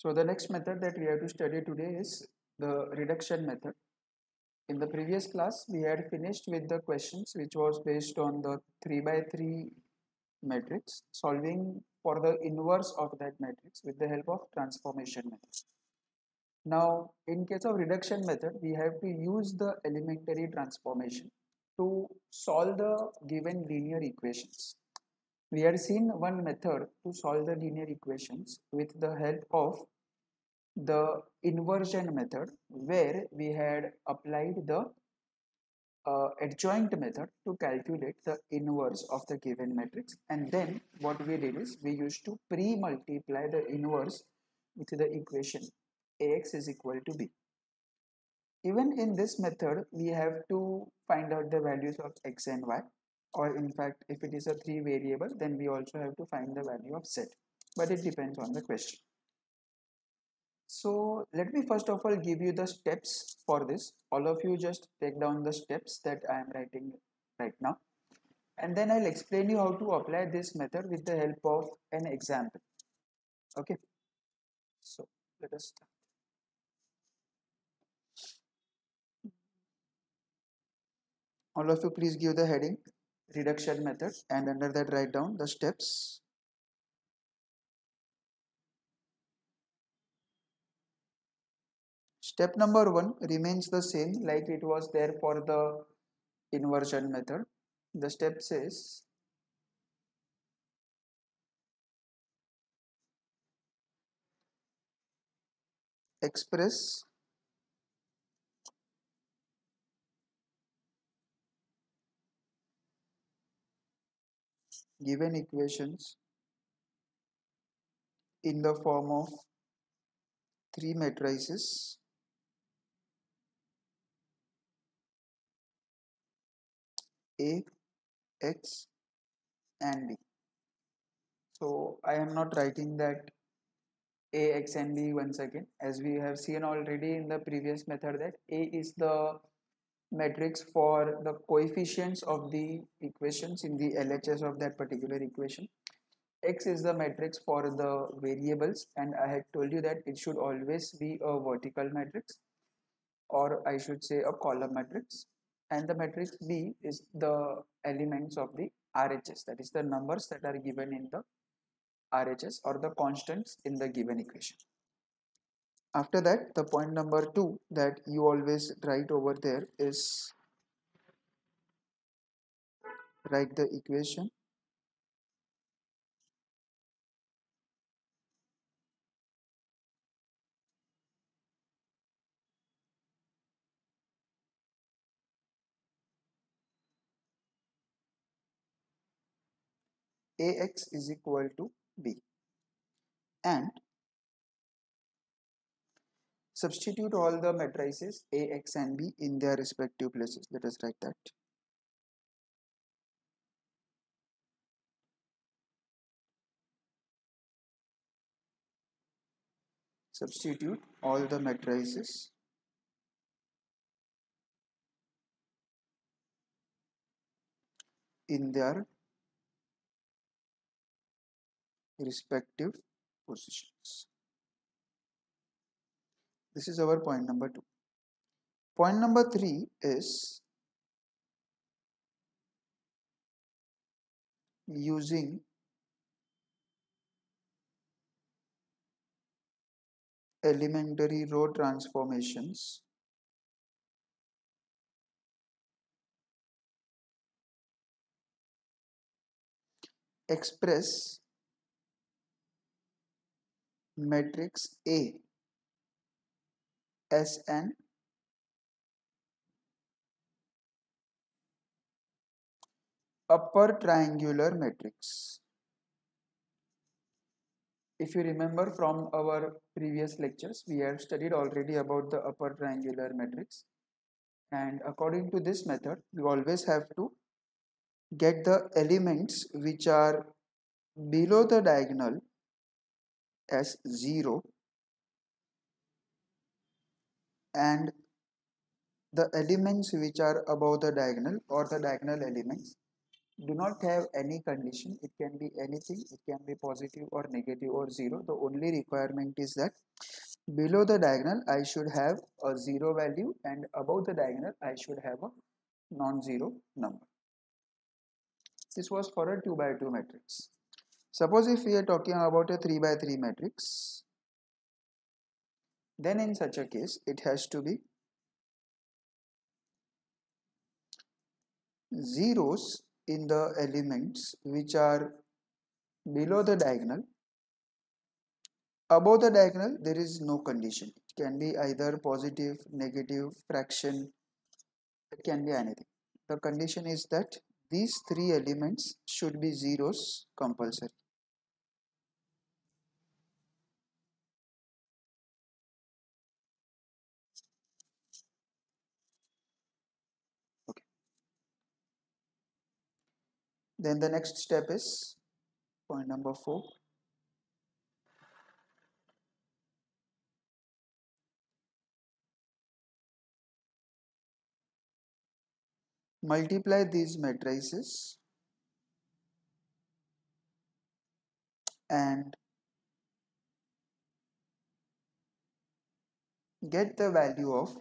So the next method that we have to study today is the reduction method. In the previous class, we had finished with the questions which was based on the 3 by 3 matrix, solving for the inverse of that matrix with the help of transformation method. Now, in case of reduction method, we have to use the elementary transformation to solve the given linear equations. We had seen one method to solve the linear equations with the help of the inversion method, where we had applied the adjoint method to calculate the inverse of the given matrix, and then what we did is we used to pre-multiply the inverse with the equation Ax is equal to b. Even in this method, we have to find out the values of x and y, or in fact if it is a 3 variable, then we also have to find the value of z, but it depends on the question. So let me first of all give you the steps for this. All of you just take down the steps that I am writing right now, and then I'll explain you how to apply this method with the help of an example. Okay, so let us start. All of you please give the heading reduction method, and under that write down the steps. Step number 1 remains the same like it was there for the inversion method. The step says express given equations in the form of 3 matrices A, X and B. So I am not writing that A, X and B once again, as we have seen already in the previous method that A is the matrix for the coefficients of the equations in the LHS of that particular equation. X is the matrix for the variables, and I had told you that it should always be a vertical matrix, or I should say a column matrix. And the matrix B is the elements of the RHS, that is the numbers that are given in the RHS or the constants in the given equation. After that, the point number 2 that you always write over there is write the equation Ax is equal to B, and substitute all the matrices A, X and B in their respective places. Let us write that. Substitute all the matrices in their respective positions. This is our point number 2. Point number 3 is using elementary row transformations express matrix A as an upper triangular matrix. If you remember from our previous lectures, we have studied already about the upper triangular matrix, and according to this method you always have to get the elements which are below the diagonal as 0 and the elements which are above the diagonal or the diagonal elements, do not have any condition. It can be anything. It can be positive or negative or zero. The only requirement is that below the diagonal I should have a zero value, and above the diagonal I should have a non-zero number. This was for a 2 by 2 matrix. Suppose if we are talking about a 3 by 3 matrix, then in such a case it has to be zeros in the elements which are below the diagonal. Above the diagonal there is no condition. It can be either positive, negative, fraction, it can be anything. The condition is that these three elements should be zeros compulsory. Okay. Then the next step is point number 4. Multiply these matrices and get the value of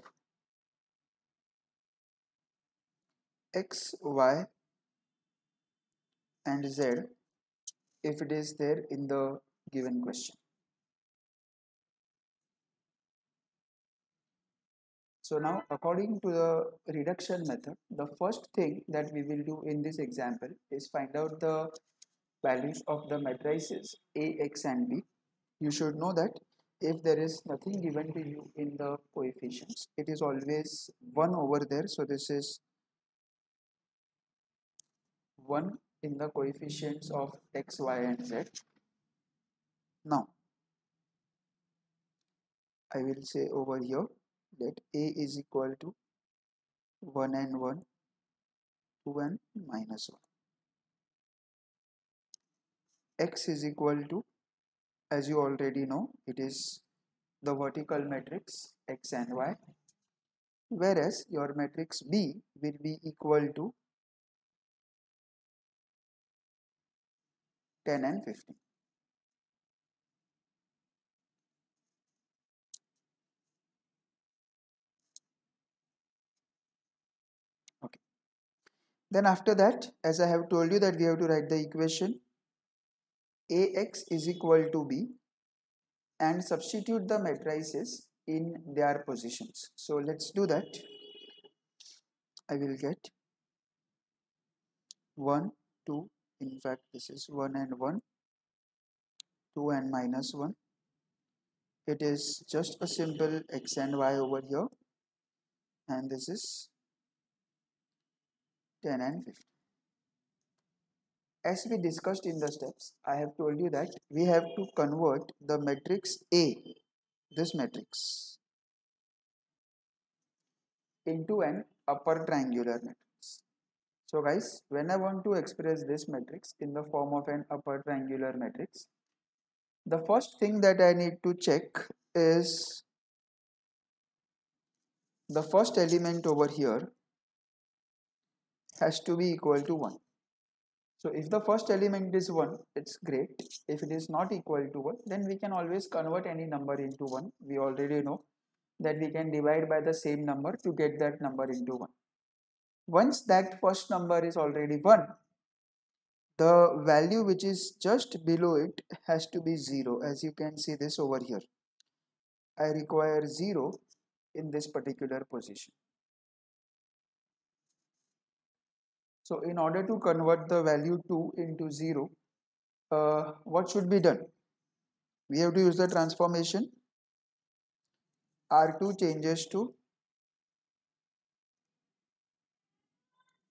x, y and z if it is there in the given question. So now according to the reduction method, the first thing that we will do in this example is find out the values of the matrices A, X and B. You should know that if there is nothing given to you in the coefficients, it is always 1 over there. So this is 1 in the coefficients of X, Y and Z. Now I will say over here that A is equal to 1 and 1, 2 and minus 1. X is equal to, as you already know, it is the vertical matrix X and Y, whereas your matrix B will be equal to 10 and 15. Okay. Then after that, as I have told you that we have to write the equation AX is equal to B and substitute the matrices in their positions. So let's do that. I will get 1, 2, in fact this is 1 and 1, 2 and minus 1. It is just a simple X and Y over here, and this is 10 and 15. As we discussed in the steps, I have told you that we have to convert the matrix A, this matrix, into an upper triangular matrix. So guys, when I want to express this matrix in the form of an upper triangular matrix, the first thing that I need to check is the first element over here has to be equal to 1. So if the first element is 1, it's great. If it is not equal to 1, then we can always convert any number into 1. We already know that we can divide by the same number to get that number into 1. Once that first number is already 1, the value which is just below it has to be 0. As you can see this over here, I require 0 in this particular position. So in order to convert the value 2 into 0, what should be done? We have to use the transformation. R2 changes to,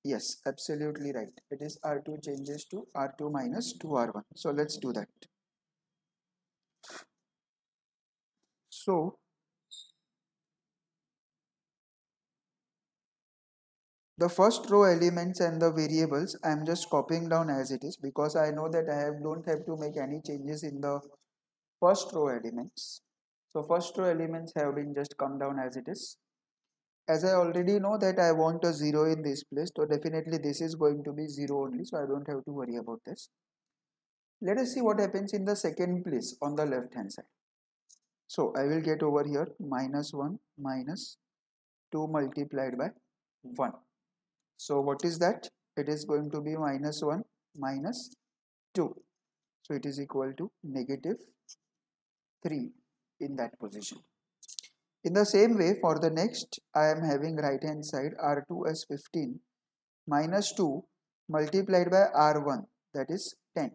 yes, absolutely right. It is R2 changes to R2 minus 2R1. So let's do that. So the first row elements and the variables I am just copying down as it is, because I know that don't have to make any changes in the first row elements. So first row elements have been just come down as it is. as I already know that I want a 0 in this place, so definitely this is going to be 0 only, so I don't have to worry about this. Let us see what happens in the second place on the left hand side. So I will get over here minus 1 minus 2 multiplied by 1. So what is that? It is going to be minus 1 minus 2. So it is equal to negative 3 in that position. In the same way, for the next, I am having right hand side R2 as 15 minus 2 multiplied by R1, that is 10.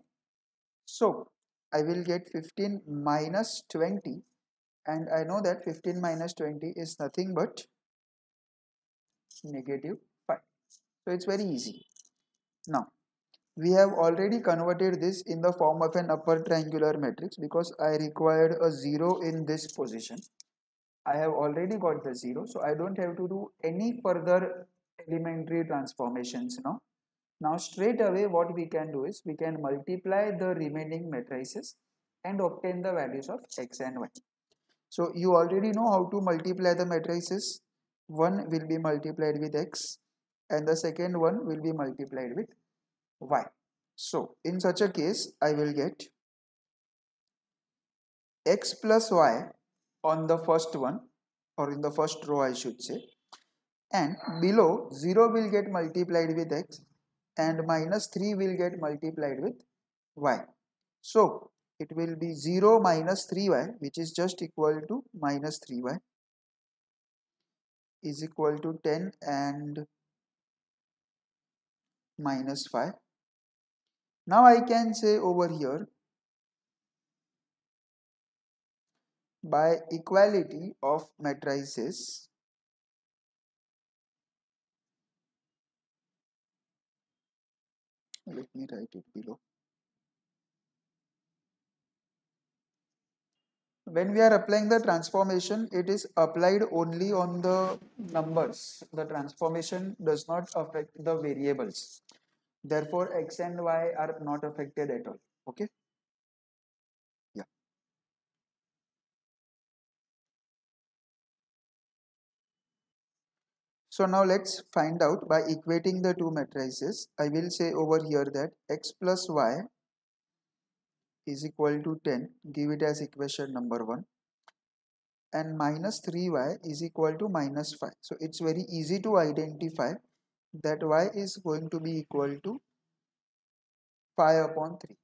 So I will get 15 minus 20, and I know that 15 minus 20 is nothing but negative 5. So it's very easy. Now we have already converted this in the form of an upper triangular matrix because I required a 0 in this position. I have already got the 0, so I don't have to do any further elementary transformations now. Now straight away what we can do is we can multiply the remaining matrices and obtain the values of x and y. So you already know how to multiply the matrices. One will be multiplied with x and the second one will be multiplied with y. So in such a case I will get x plus y on the first one, or in the first row I should say, and below 0 will get multiplied with x and minus 3 will get multiplied with y. So it will be 0 minus 3y, which is just equal to minus 3y, is equal to 10 and minus 5. Now I can say over here, by equality of matrices, let me write it below. When we are applying the transformation, it is applied only on the numbers. The transformation does not affect the variables. Therefore, x and y are not affected at all. Okay. Yeah. So now let's find out by equating the two matrices. I will say over here that x plus y is equal to 10. Give it as equation number 1. And minus 3y is equal to minus 5. So it's very easy to identify that y is going to be equal to 5 upon 3.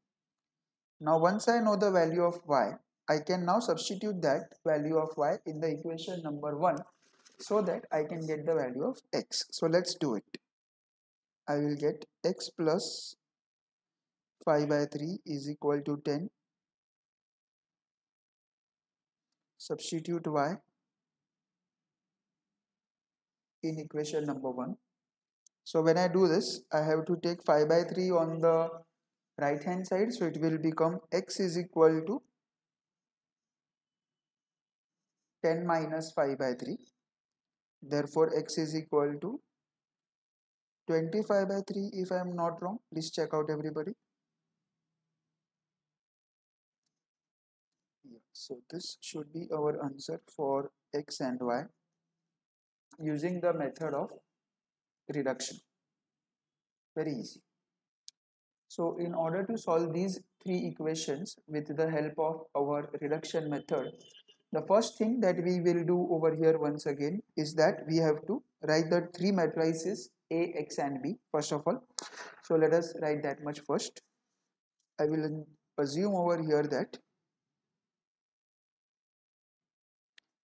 Now once I know the value of y, I can now substitute that value of y in the equation number 1 so that I can get the value of x. So let's do it. I will get x plus 5 by 3 is equal to 10. Substitute y in equation number 1. So when I do this, I have to take 5 by 3 on the right hand side. So it will become x is equal to 10 minus 5 by 3. Therefore x is equal to 25 by 3 if I am not wrong. Please check out everybody. So this should be our answer for x and y using the method of reduction. Very easy. So in order to solve these three equations with the help of our reduction method, the first thing that we will do over here once again is that we have to write the three matrices A, X and B first of all. So let us write that much first. I will assume over here that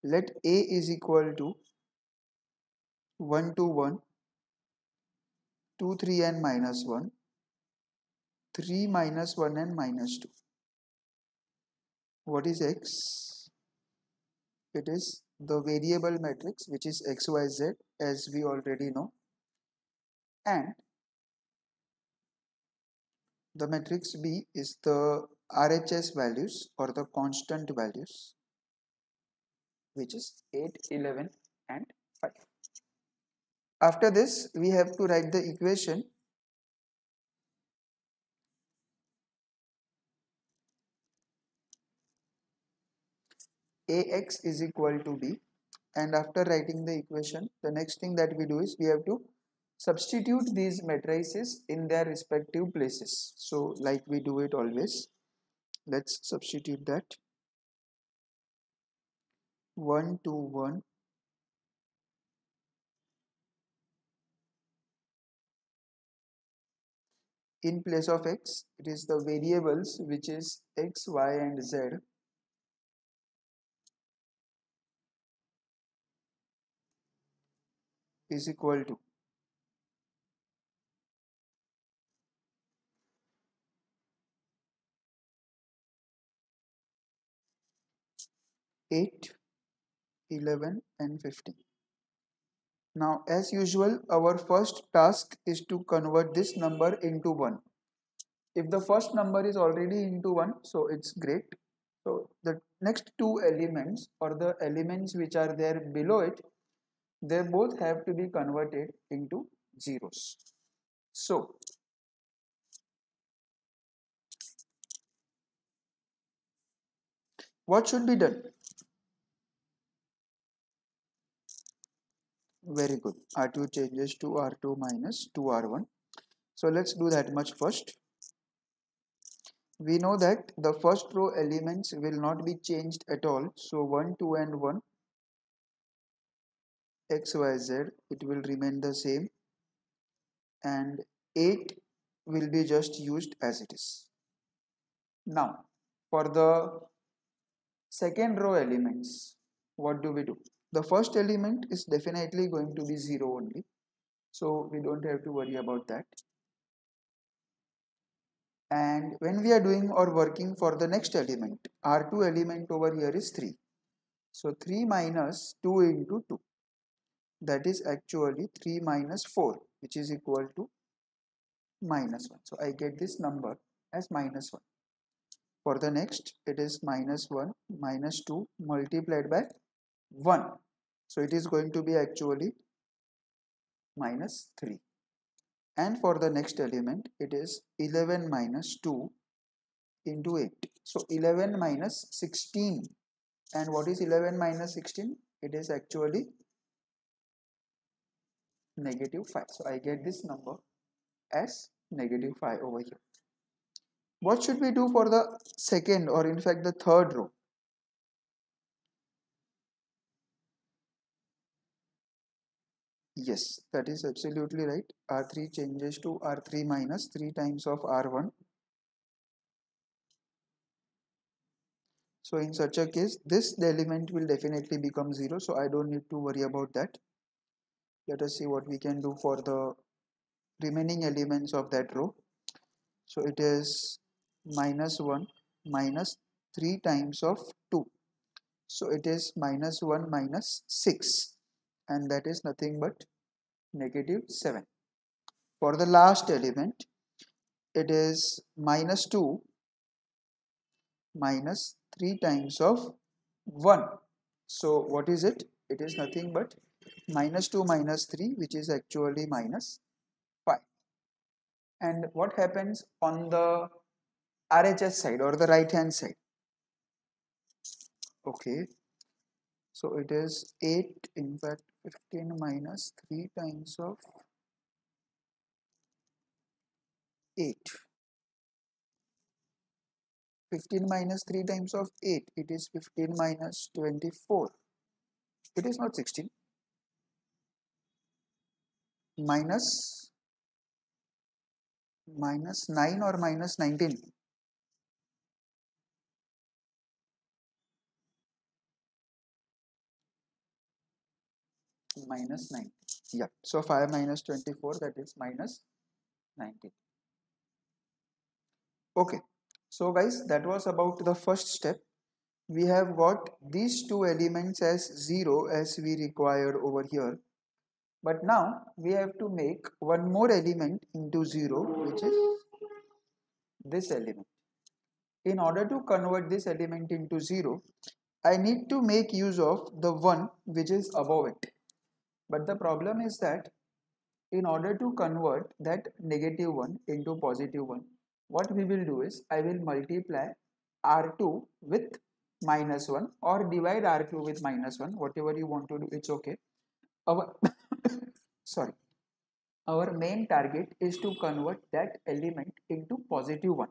let A is equal to 1 to 1, 2, 3 and minus 1, 3 minus 1 and minus 2. What is X? It is the variable matrix which is XYZ as we already know, and the matrix B is the RHS values or the constant values, which is 8, 11 and 5. After this we have to write the equation AX is equal to B and after writing the equation, the next thing that we do is we have to substitute these matrices in their respective places. So like we do it always, let's substitute that. 1 2 1. In place of x, it is the variables which is x, y and z is equal to 8, 11 and 15. Now as usual, our first task is to convert this number into 1. If the first number is already into 1, so it's great. So the next two elements or the elements which are there below it, they both have to be converted into zeros. So what should be done? Very good. R2 changes to R2 minus 2R1. So let's do that much first. We know that the first row elements will not be changed at all. So 1, 2 and 1, x, y, z, it will remain the same. And 8 will be just used as it is. Now, for the second row elements, what do we do? The first element is definitely going to be 0 only. So we don't have to worry about that. And when we are doing or working for the next element, R2 element over here is 3. So 3 minus 2 into 2. That is actually 3 minus 4, which is equal to minus 1. So I get this number as minus 1. For the next, it is minus 1 minus 2 multiplied by 1. So it is going to be actually minus 3. And for the next element, it is 11 minus 2 into 8. So 11 minus 16. And what is 11 minus 16? It is actually negative 5. So I get this number as negative 5 over here. What should we do for the second or in fact the third row? Yes, that is absolutely right. R3 changes to R3 minus 3 times of R1. So in such a case, this element will definitely become 0. So I don't need to worry about that. Let us see what we can do for the remaining elements of that row. So it is minus 1 minus 3 times of 2. So it is minus 1 minus 6. And that is nothing but negative 7. For the last element, it is minus 2 minus 3 times of 1. So what is it? It is nothing but minus 2 minus 3, which is actually minus 5. And what happens on the RHS side or the right hand side? Okay, so it is 8, in fact 15 minus 3 times of 8. 15 minus 3 times of 8, it is 15 minus 24. It is not 16. Minus 9 or minus 19. Minus 9. Yeah, so 5 minus 24, that is minus 19. Okay, so guys, that was about the first step. We have got these two elements as 0 as we required over here. But now we have to make one more element into 0, which is this element. In order to convert this element into 0, I need to make use of the 1 which is above it. But the problem is that in order to convert that negative 1 into positive 1, what we will do is I will multiply R2 with minus 1 or divide R2 with minus 1, whatever you want to do, it's okay. Our sorry, our main target is to convert that element into positive 1.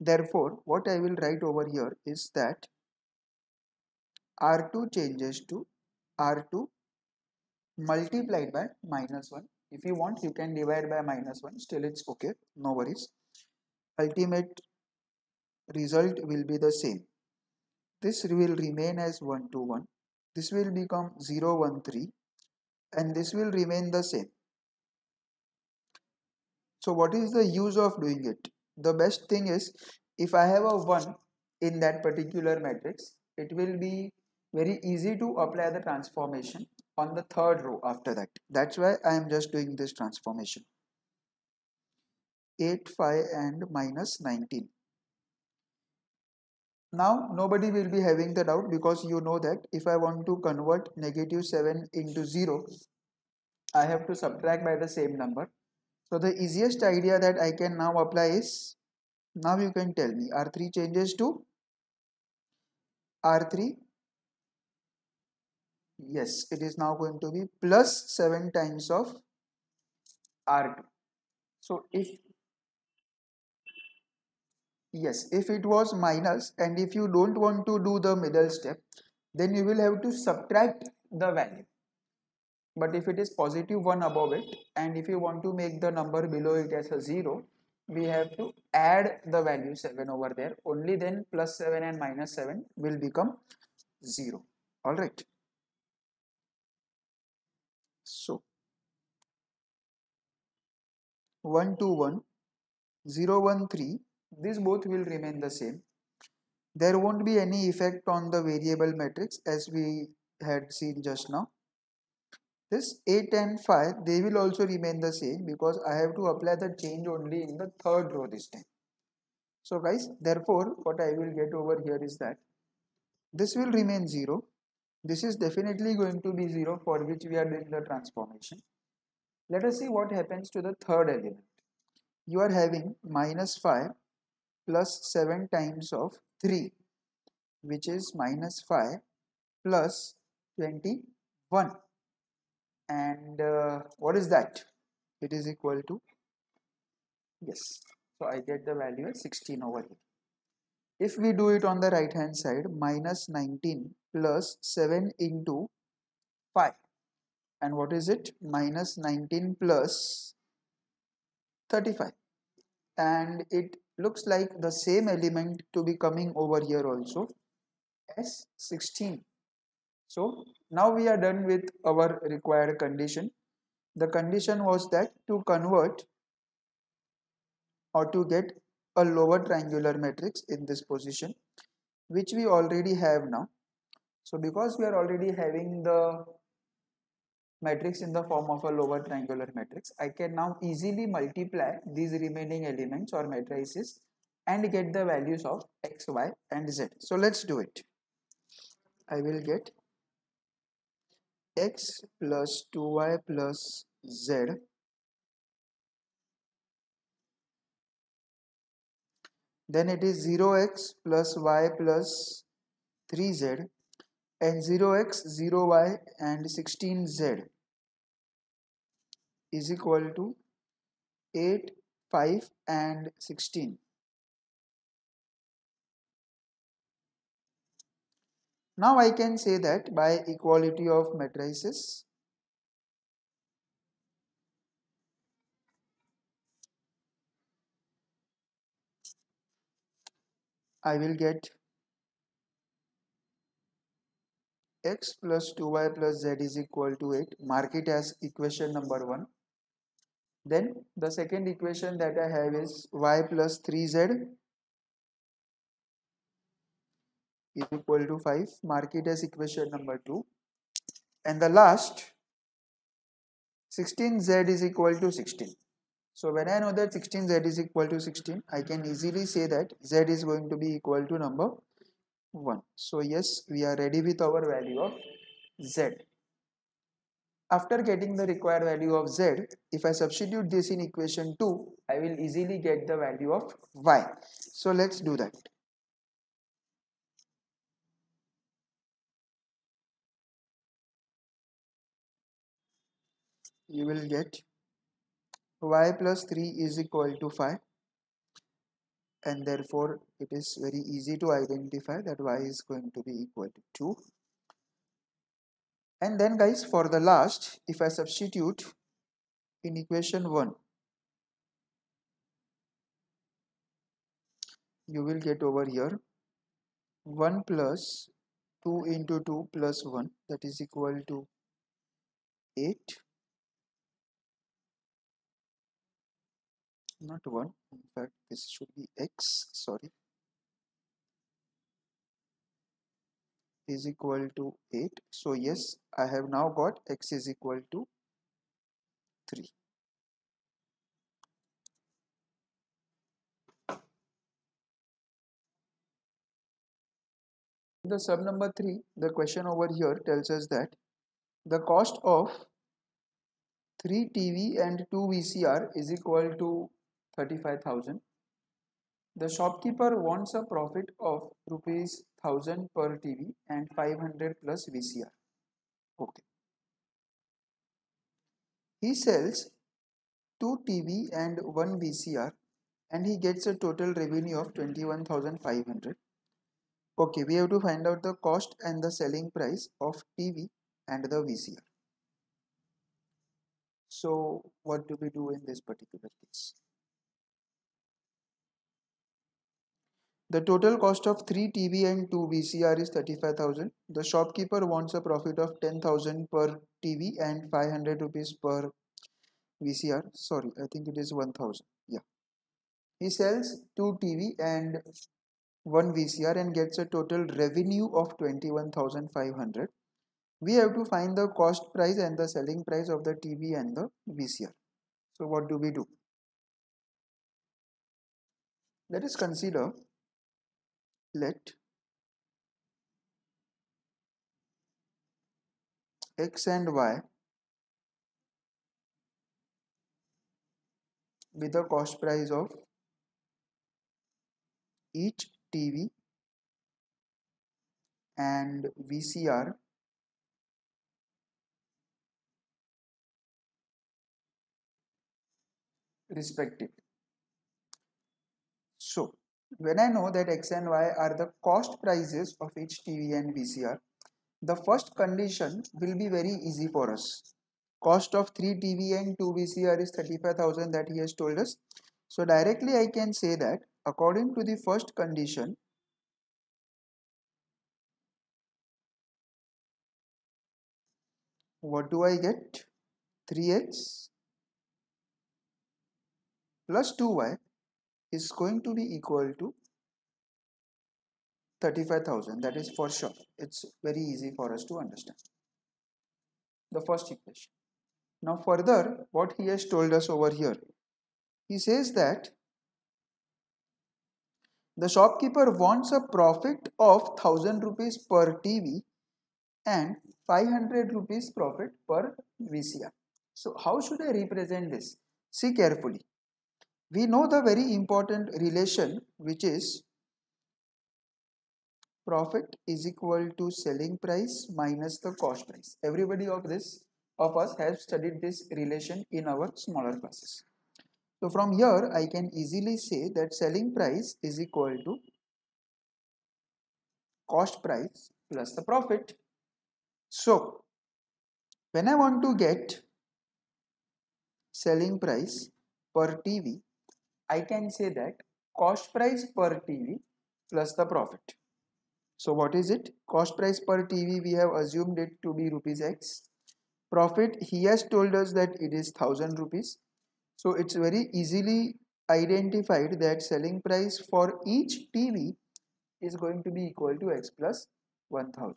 Therefore, what I will write over here is that R2 changes to R2 multiplied by minus 1. If you want, you can divide by minus 1, still it's okay, no worries. Ultimate result will be the same. This will remain as 1 to 1. This will become 0 1 3, and this will remain the same. So what is the use of doing it? The best thing is, if I have a 1 in that particular matrix, it will be very easy to apply the transformation on the third row after that. That's why I am just doing this transformation. 8, 5 and minus 19. Now nobody will be having the doubt, because you know that if I want to convert negative 7 into 0, I have to subtract by the same number. So the easiest idea that I can now apply is, now you can tell me, R3 changes to R3. Yes, it is now going to be plus 7 times of R2. So if, yes, if it was minus, and if you don't want to do the middle step, then you will have to subtract the value. But if it is positive 1 above it, and if you want to make the number below it as a 0, we have to add the value 7 over there. Only then plus 7 and minus 7 will become 0. Alright. So 1 2 1, 0 1 3, these both will remain the same. There won't be any effect on the variable matrix as we had seen just now. This 8 and 5, they will also remain the same, because I have to apply the change only in the third row this time. So guys, therefore what I will get over here is that this will remain 0. This is definitely going to be 0, for which we are doing the transformation. Let us see what happens to the third element. You are having minus 5 plus 7 times of 3, which is minus 5 plus 21. And what is that? It is equal to, yes, so I get the value as 16 over here. If we do it on the right hand side, minus 19 plus 7 into 5. And what is it? Minus 19 plus 35. And it looks like the same element to be coming over here also as 16. So now we are done with our required condition. The condition was that to convert or to get a lower triangular matrix in this position, which we already have now. So because we are already having the matrix in the form of a lower triangular matrix, I can now easily multiply these remaining elements or matrices and get the values of x, y and z. So let's do it. I will get x plus 2y plus z then it is 0x plus y plus 3z and 0x 0y and 16z is equal to 8 5 and 16. Now I can say that by equality of matrices, I will get x plus 2y plus z is equal to 8. Mark it as equation number 1. Then the second equation that I have is y plus 3z is equal to 5. Mark it as equation number 2. And the last 16z is equal to 16. So when I know that 16z is equal to 16, I can easily say that z is going to be equal to number 1. So yes, we are ready with our value of z. After getting the required value of z, if I substitute this in equation 2, I will easily get the value of y. So let's do that. you will get y plus 3 is equal to 5, and therefore it is very easy to identify that y is going to be equal to 2. And then guys, for the last, if I substitute in equation 1, you will get over here 1 plus 2 into 2 plus 1, that is equal to 8, not 1, in fact this should be x, sorry, is equal to 8. So yes, I have now got x is equal to 3. The sub number 3, the question over here tells us that the cost of 3 TV and 2 VCR is equal to 35,000. The shopkeeper wants a profit of rupees 1000 per TV and 500 plus VCR. Okay. He sells 2 TV and 1 VCR and he gets a total revenue of 21,500. Okay, we have to find out the cost and the selling price of TV and the VCR. So what do we do in this particular case? The total cost of 3 TV and 2 VCR is 35,000. The shopkeeper wants a profit of 10,000 per TV and 500 rupees per VCR. Sorry, I think it is 1,000. Yeah. He sells 2 TV and 1 VCR and gets a total revenue of 21,500. We have to find the cost price and the selling price of the TV and the VCR. So what do we do? Let us consider, let x and y be the cost price of each TV and VCR respectively. So when I know that x and y are the cost prices of each TV and VCR, the first condition will be very easy for us. Cost of 3 TV and 2 VCR is 35,000 that he has told us. So directly I can say that according to the first condition, what do I get? 3x plus 2y is going to be equal to 35,000. That is for sure. It's very easy for us to understand. The first equation. Now further, what he has told us over here, he says that the shopkeeper wants a profit of 1000 rupees per TV and 500 rupees profit per VCR. So how should I represent this? See carefully. We know the very important relation, which is profit is equal to selling price minus the cost price. Everybody of us has studied this relation in our smaller classes. So from here I can easily say that selling price is equal to cost price plus the profit. So when I want to get selling price per TV, I can say that cost price per TV plus the profit. So what is it? Cost price per TV, we have assumed it to be rupees X. Profit, he has told us that it is 1000 rupees. So it's very easily identified that selling price for each TV is going to be equal to X plus 1000.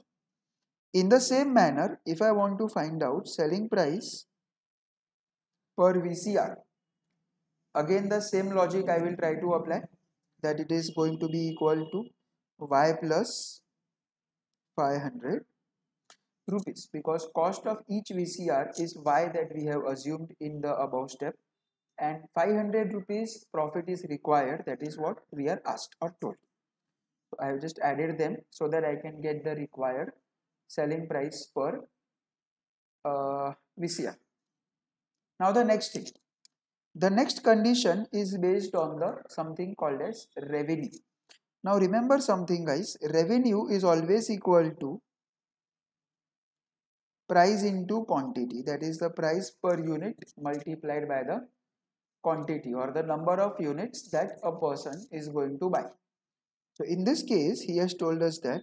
In the same manner, if I want to find out selling price per VCR, again the same logic I will try to apply, that it is going to be equal to Y plus 500 rupees, because cost of each VCR is Y that we have assumed in the above step, and 500 rupees profit is required, that is what we are asked or told. So I have just added them so that I can get the required selling price per VCR. Now the next thing, the next condition is based on the something called as revenue. Now remember something guys, revenue is always equal to price into quantity, that is the price per unit multiplied by the quantity or the number of units that a person is going to buy. So in this case he has told us that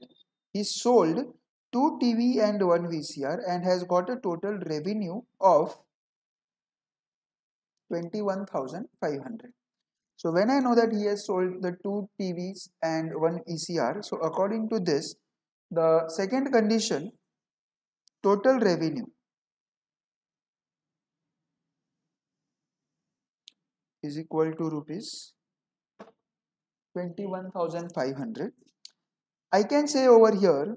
he sold 2 TV and 1 VCR and has got a total revenue of 21,500. So when I know that he has sold the 2 TVs and 1 ECR, so according to this, the second condition, total revenue is equal to rupees 21,500. I can say over here,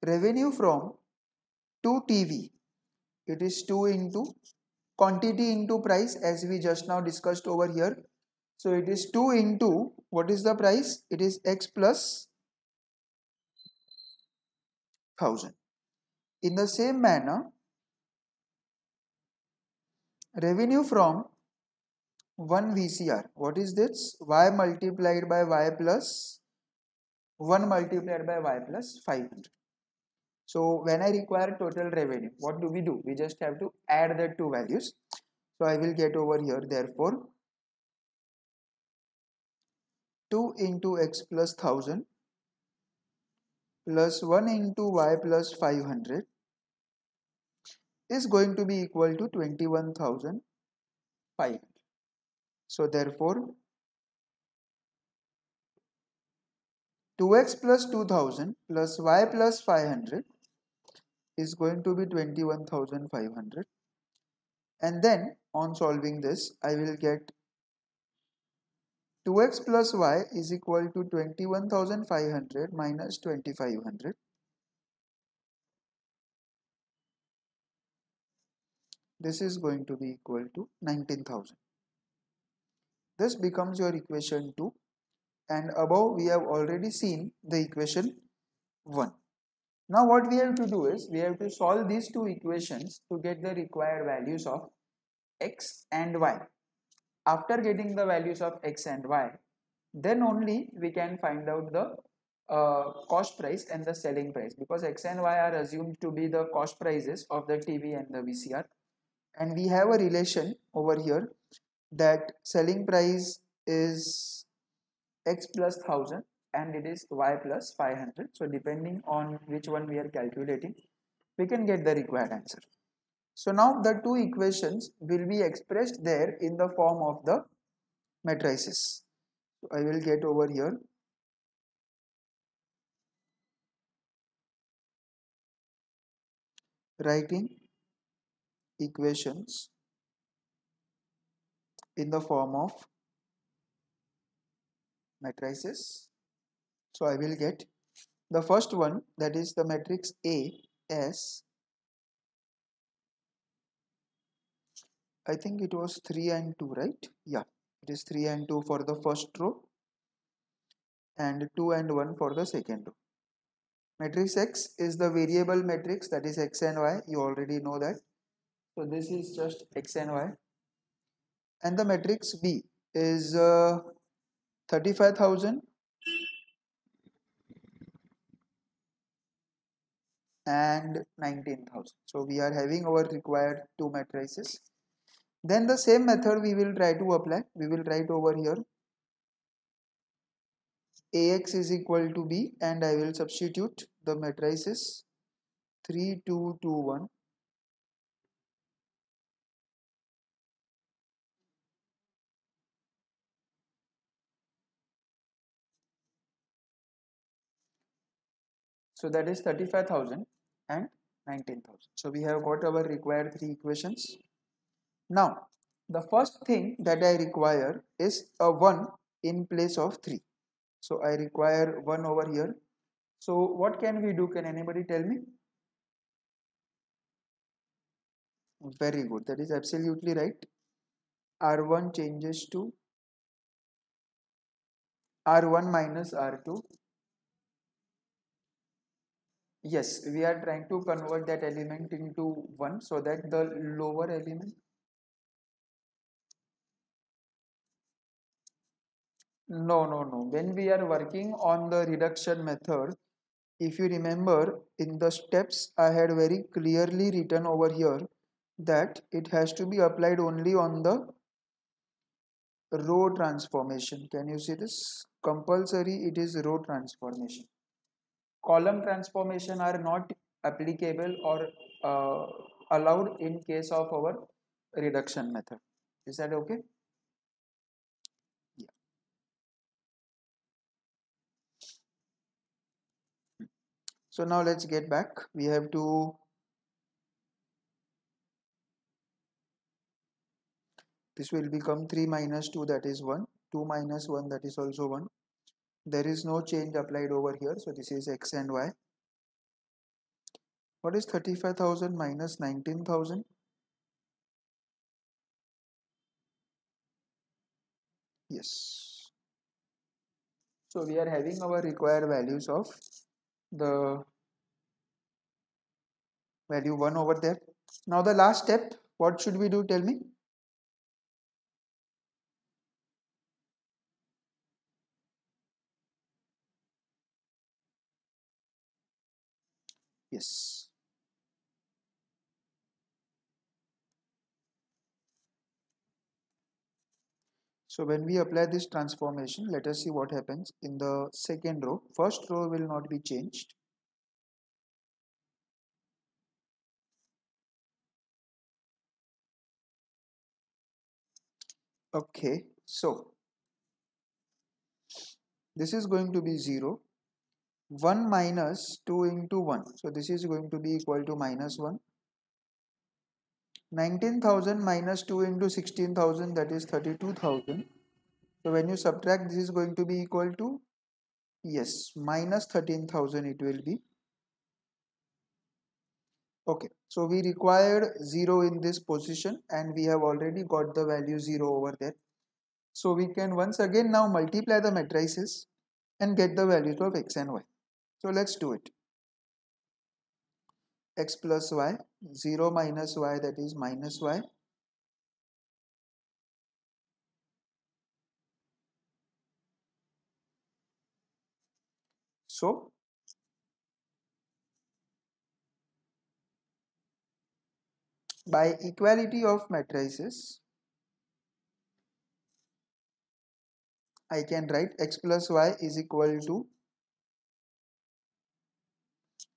revenue from 2 TV, it is 2 into quantity into price as we just now discussed over here. So it is 2 into what is the price? It is X plus 1000. In the same manner, revenue from 1 VCR, what is this? Y multiplied by Y plus 1 multiplied by Y plus 500. So when I require total revenue, what do? We just have to add the two values. So I will get over here, therefore 2 into X plus 1000 plus 1 into Y plus 500 is going to be equal to 21,500. So therefore 2x plus 2000 plus y plus 500 is going to be 21,500, and then on solving this I will get 2x plus y is equal to 21,500 minus 2,500. This is going to be equal to 19,000. This becomes your equation 2, and above we have already seen the equation 1. Now what we have to do is we have to solve these two equations to get the required values of x and y. After getting the values of x and y, then only we can find out the cost price and the selling price, because x and y are assumed to be the cost prices of the TV and the VCR, and we have a relation over here that selling price is x plus 1000 and it is y plus 500. So depending on which one we are calculating, we can get the required answer. So now the two equations will be expressed there in the form of the matrices. So I will get over here writing equations in the form of matrices. So I will get the first one, that is the matrix A as, I think it was 3 and 2, right? Yeah, it is 3 and 2 for the first row and 2 and 1 for the second row. Matrix X is the variable matrix, that is x and y, you already know that. So this is just x and y. And the matrix B is 35,000 and 19,000. So we are having our required two matrices. Then the same method we will try to apply. We will write over here Ax is equal to B, and I will substitute the matrices 3, 2, 2, 1. So that is 35,000 and 19,000. So we have got our required three equations. Now the first thing that I require is a 1 in place of 3. So I require 1 over here. So what can we do? Can anybody tell me? Very good. That is absolutely right. R1 changes to R1 minus R2 Yes, we are trying to convert that element into 1 so that the lower element. No, no, no. When we are working on the reduction method, if you remember in the steps, I had very clearly written over here that it has to be applied only on the row transformation. Can you see this? Compulsory, it is row transformation. Column transformation are not applicable or uh, allowed in case of our reduction method. Is that okay? Yeah. So now let's get back. We have to, this will become 3 minus 2, that is 1. 2 minus 1, that is also 1. There is no change applied over here. So this is x and y. What is 35,000 minus 19,000? Yes. So we are having our required values of the value 1 over there. Now the last step, what should we do? Tell me. Yes. So when we apply this transformation, let us see what happens in the second row. First row will not be changed. Okay, so this is going to be 0. 1 minus 2 into 1. So this is going to be equal to minus 1. 19,000 minus 2 into 16,000, that is 32,000. So when you subtract, this is going to be equal to, yes, minus 13,000 it will be. Okay, so we required 0 in this position and we have already got the value 0 over there. So we can once again now multiply the matrices and get the values of x and y. So let's do it. X plus y, 0 minus y, that is minus y. So by equality of matrices, I can write x plus y is equal to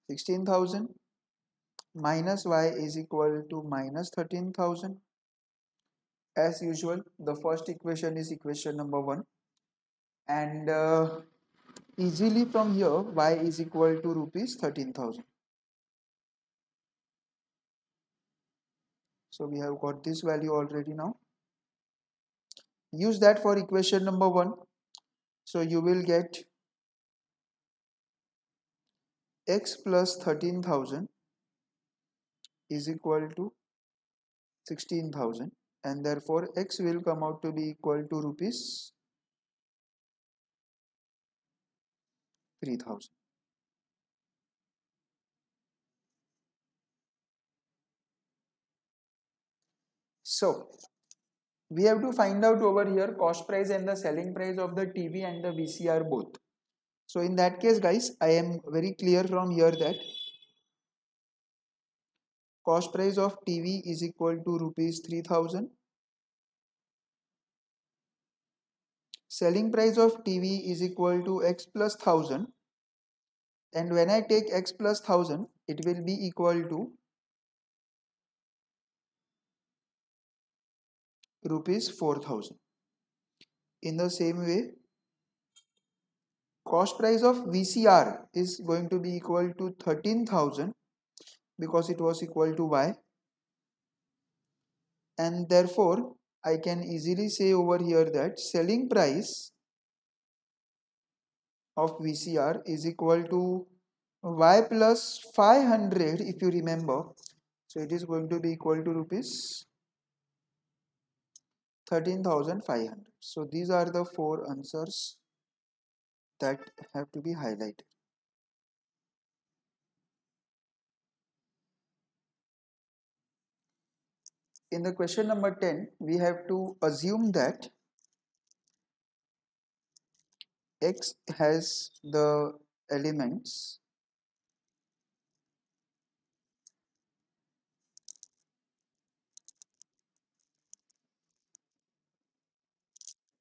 16,000 minus y is equal to minus 13,000. As usual, the first equation is equation number 1, and easily from here y is equal to rupees 13,000. So we have got this value already now. Use that for equation number 1. So you will get x plus 13,000 is equal to 16,000, and therefore x will come out to be equal to rupees 3,000. So we have to find out over here cost price and the selling price of the TV and the VCR both. So in that case, guys, I am very clear from here that cost price of TV is equal to rupees 3,000. Selling price of TV is equal to x plus 1,000. And when I take x plus 1,000, it will be equal to rupees 4,000. In the same way, cost price of VCR is going to be equal to 13,000 because it was equal to y, and therefore I can easily say over here that selling price of VCR is equal to y plus 500, if you remember. So it is going to be equal to rupees 13,500. So these are the 4 answers that have to be highlighted. in the question number 10, we have to assume that X has the elements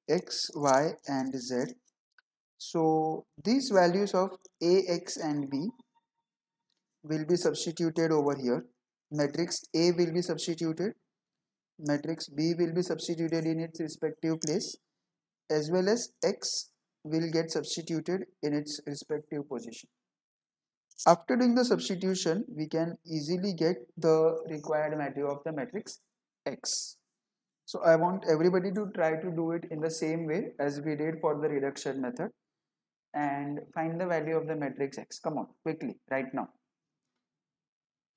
X, Y and Z. So these values of A, X and B will be substituted over here. Matrix A will be substituted, matrix B will be substituted in its respective place, as well as X will get substituted in its respective position. After doing the substitution, we can easily get the required value of the matrix X. So I want everybody to try to do it in the same way as we did for the reduction method and find the value of the matrix X. Come on, quickly, right now.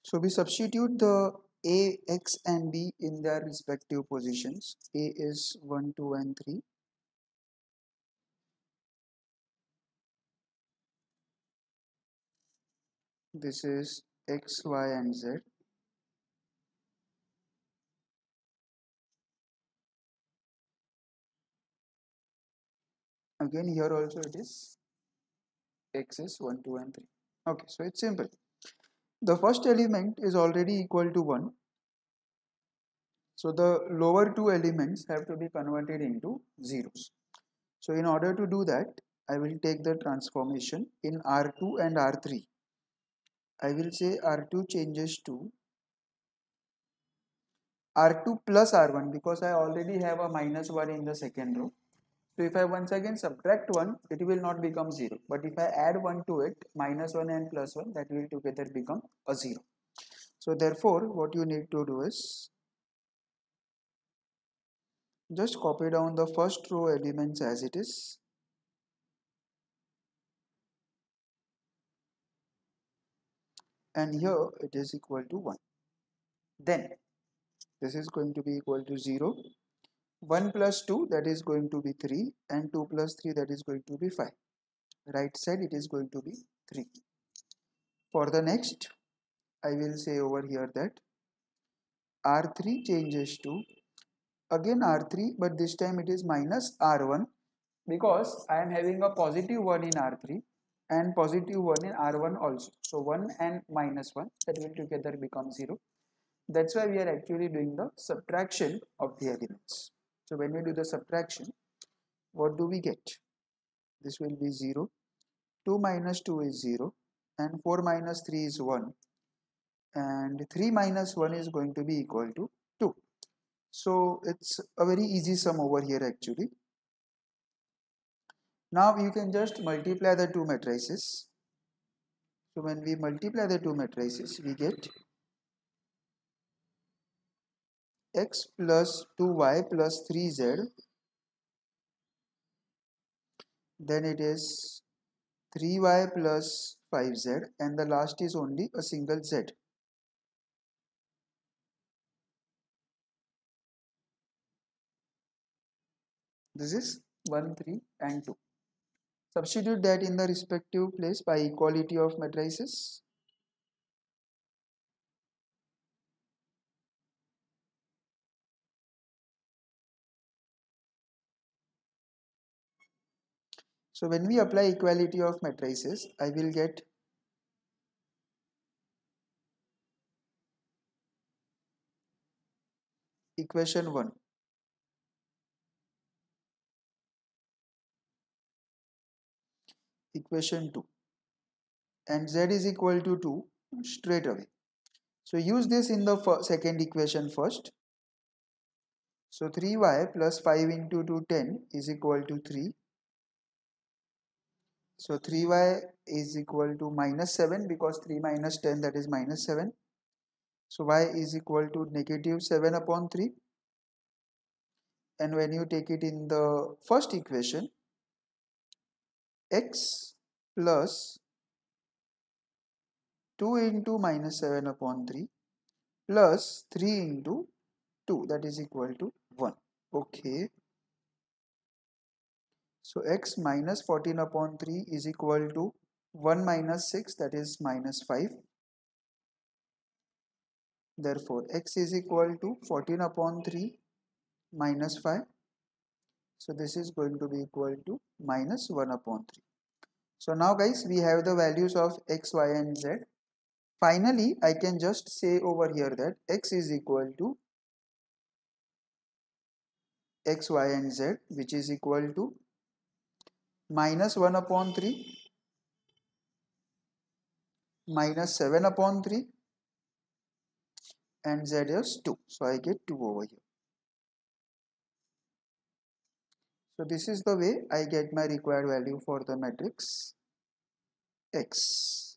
So we substitute the A, X and B in their respective positions. A is 1, 2 and 3. This is X, Y and Z. Again here also it is X is 1, 2 and 3. Okay, so it's simple. The first element is already equal to 1. So the lower two elements have to be converted into zeros. So in order to do that, I will take the transformation in R2 and R3. I will say R2 changes to R2 plus R1 because I already have a minus 1 in the second row. So if I once again subtract 1, it will not become 0. But if I add 1 to it, minus 1 and plus 1, that will together become a 0. So therefore, what you need to do is just copy down the first row elements as it is. And here it is equal to 1. Then this is going to be equal to 0. 1 plus 2, that is going to be 3, and 2 plus 3, that is going to be 5. Right side it is going to be 3. For the next, I will say over here that R3 changes to again R3, but this time it is minus R1 because I am having a positive 1 in R3 and positive 1 in R1 also. So 1 and minus 1, that will together become 0. That's why we are actually doing the subtraction of the elements. So when we do the subtraction, what do we get? This will be 0. 2 minus 2 is 0 and 4 minus 3 is 1 and 3 minus 1 is going to be equal to 2. So it's a very easy sum over here actually. Now you can just multiply the two matrices. So when we multiply the two matrices, we get x plus 2y plus 3z. Then it is 3y plus 5z and the last is only a single z. This is 1, 3 and 2. Substitute that in the respective place by equality of matrices. So when we apply equality of matrices, I will get equation 1. Equation 2 and z is equal to 2 straight away. So use this in the second equation first. So 3y plus 5 into 2 10 is equal to 3. So 3y is equal to minus 7 because 3 minus 10, that is minus 7. So y is equal to negative 7 upon 3. And when you take it in the first equation, x plus 2 into minus 7 upon 3 plus 3 into 2, that is equal to 1. Okay. So x minus 14 upon 3 is equal to 1 minus 6, that is minus 5. Therefore, x is equal to 14 upon 3 minus 5. So this is going to be equal to minus 1 upon 3. So now guys, we have the values of x, y and z. Finally, I can just say over here that x is equal to x, y and z, which is equal to minus 1 upon 3 minus 7 upon 3 and z is 2. So I get 2 over here. So this is the way I get my required value for the matrix X.